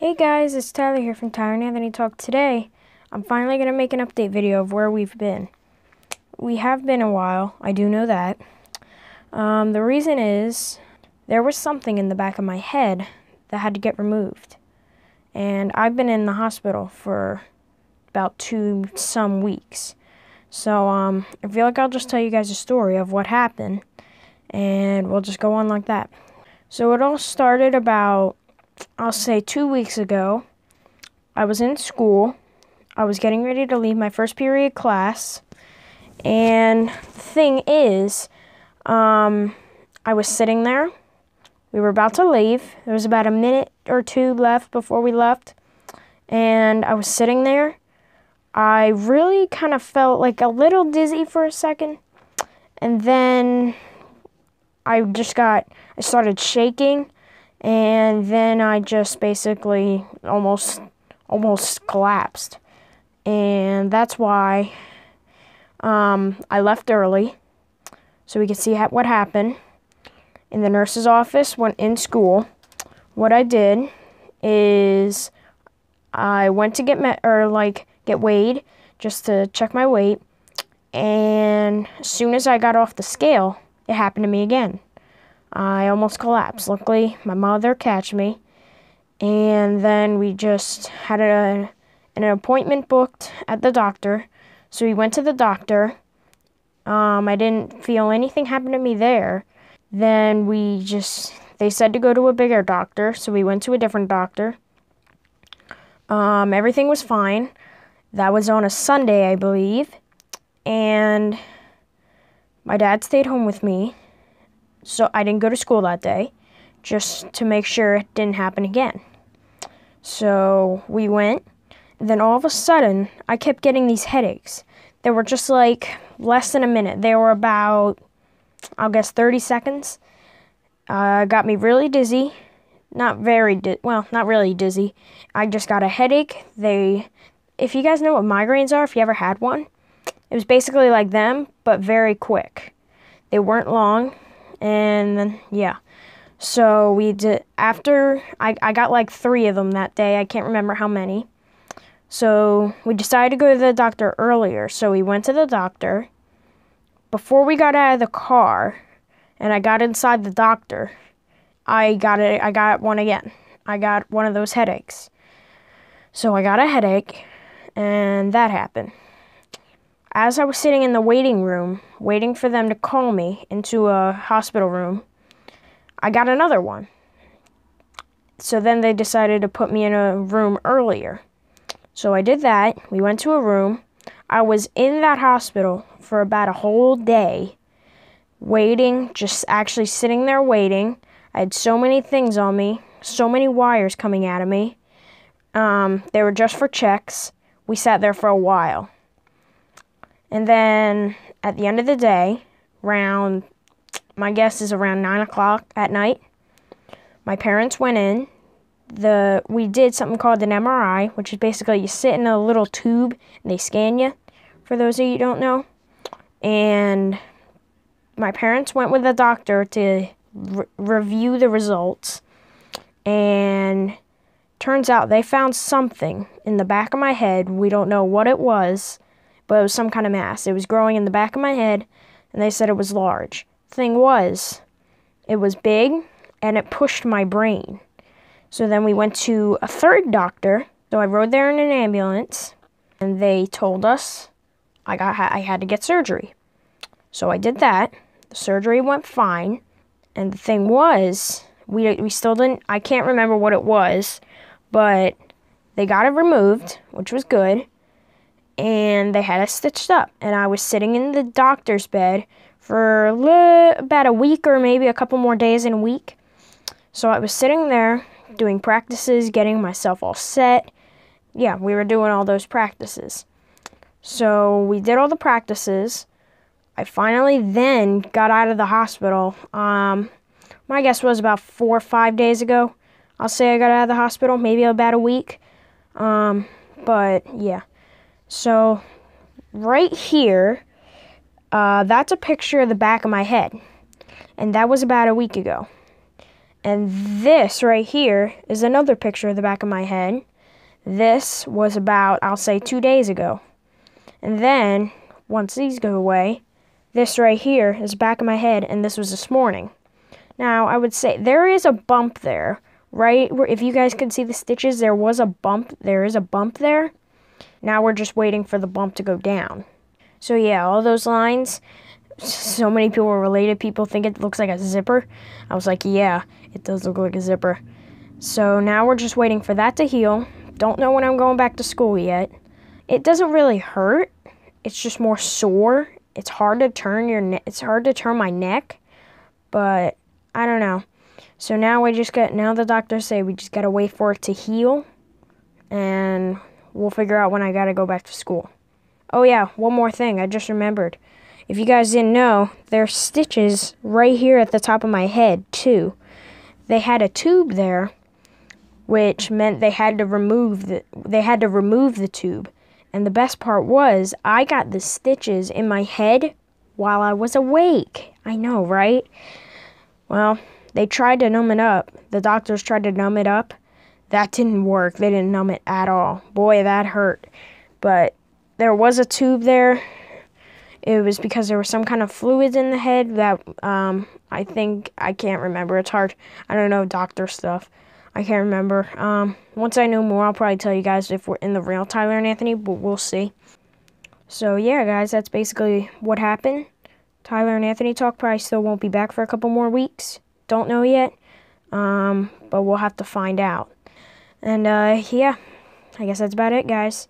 Hey guys, it's Tyler here from Tyler and Anthony Talk. Today, I'm finally going to make an update video of where we've been. We have been a while, I do know that. The reason is, there was something in the back of my head that had to get removed. And I've been in the hospital for about some weeks. So, I feel like I'll just tell you guys a story of what happened, and we'll just go on like that. So it all started about, I'll say 2 weeks ago. I was in school. I was getting ready to leave my first period class. And the thing is, I was sitting there. We were about to leave. There was about a minute or two left before we left. And I was sitting there. I really kind of felt like a little dizzy for a second. And then I started shaking. And then I just basically almost collapsed. And that's why I left early, so we could see what happened. In the nurse's office, went in school. What I did is I went to get weighed, just to check my weight. And as soon as I got off the scale, it happened to me again. I almost collapsed. Luckily, my mother catch me. And then we just had an appointment booked at the doctor. So we went to the doctor. I didn't feel anything happen to me there. Then they said to go to a bigger doctor. So we went to a different doctor. Everything was fine. That was on a Sunday, I believe. And my dad stayed home with me. So I didn't go to school that day, just to make sure it didn't happen again. So we went, and then all of a sudden, I kept getting these headaches. They were just like less than a minute. They were about, 30 seconds. Got me really dizzy. Not really dizzy. I just got a headache. If you guys know what migraines are, if you ever had one, it was basically like them, but very quick. They weren't long. And then, yeah. So I got like 3 of them that day. I can't remember how many. So we decided to go to the doctor earlier. So we went to the doctor. Before we got out of the car and I got inside the doctor, I got one again. I got one of those headaches. So I got a headache, and that happened. As I was sitting in the waiting room, waiting for them to call me into a hospital room, I got another one. So then they decided to put me in a room earlier. So I did that. We went to a room. I was in that hospital for about a whole day, waiting, just actually sitting there waiting. I had so many things on me, so many wires coming out of me. They were just for checks. We sat there for a while. And then at the end of the day, my guess is around 9 o'clock at night, my parents went in. We did something called an MRI, which is basically you sit in a little tube and they scan you, for those of you who don't know. And my parents went with the doctor to review the results. And turns out they found something in the back of my head. We don't know what it was, but it was some kind of mass. It was growing in the back of my head, and they said it was large. Thing was, it was big, and it pushed my brain. So then we went to a third doctor. So I rode there in an ambulance, and they told us I had to get surgery. So I did that. The surgery went fine, and the thing was, we still didn't, I can't remember what it was, but they got it removed, which was good. And they had it stitched up. And I was sitting in the doctor's bed for about a week, or maybe a couple more days in a week. So I was sitting there doing practices, getting myself all set. Yeah, we were doing all those practices. So we did all the practices. I finally then got out of the hospital. My guess was about 4 or 5 days ago. I'll say I got out of the hospital, maybe about a week. But yeah. So, right here, that's a picture of the back of my head. And that was about a week ago. And this right here is another picture of the back of my head. This was about, I'll say, 2 days ago. And then, once these go away, this right here is the back of my head, and this was this morning. Now, I would say there is a bump there, right? Where, if you guys can see the stitches, there was a bump. There is a bump there. Now we're just waiting for the bump to go down. So yeah, all those lines, so many people are related. People think it looks like a zipper. I was like, yeah, it does look like a zipper. So now we're just waiting for that to heal. Don't know when I'm going back to school yet. It doesn't really hurt. It's just more sore. It's hard to turn it's hard to turn my neck, but I don't know. So now now the doctors say we just gotta wait for it to heal, and we'll figure out when I gotta go back to school. Oh yeah, one more thing, I just remembered. If you guys didn't know, there's stitches right here at the top of my head too. They had a tube there, which meant they had to remove the tube. And the best part was, I got the stitches in my head while I was awake. I know, right? Well, they tried to numb it up. The doctors tried to numb it up. That didn't work. They didn't numb it at all. Boy, that hurt. But there was a tube there. It was because there was some kind of fluid in the head that I can't remember. It's hard. I don't know doctor stuff. I can't remember. Once I know more, I'll probably tell you guys if we're in the real Tyler and Anthony, but we'll see. So yeah, guys, that's basically what happened. Tyler and Anthony talk probably still won't be back for a couple more weeks. Don't know yet, but we'll have to find out. And yeah, I guess that's about it, guys.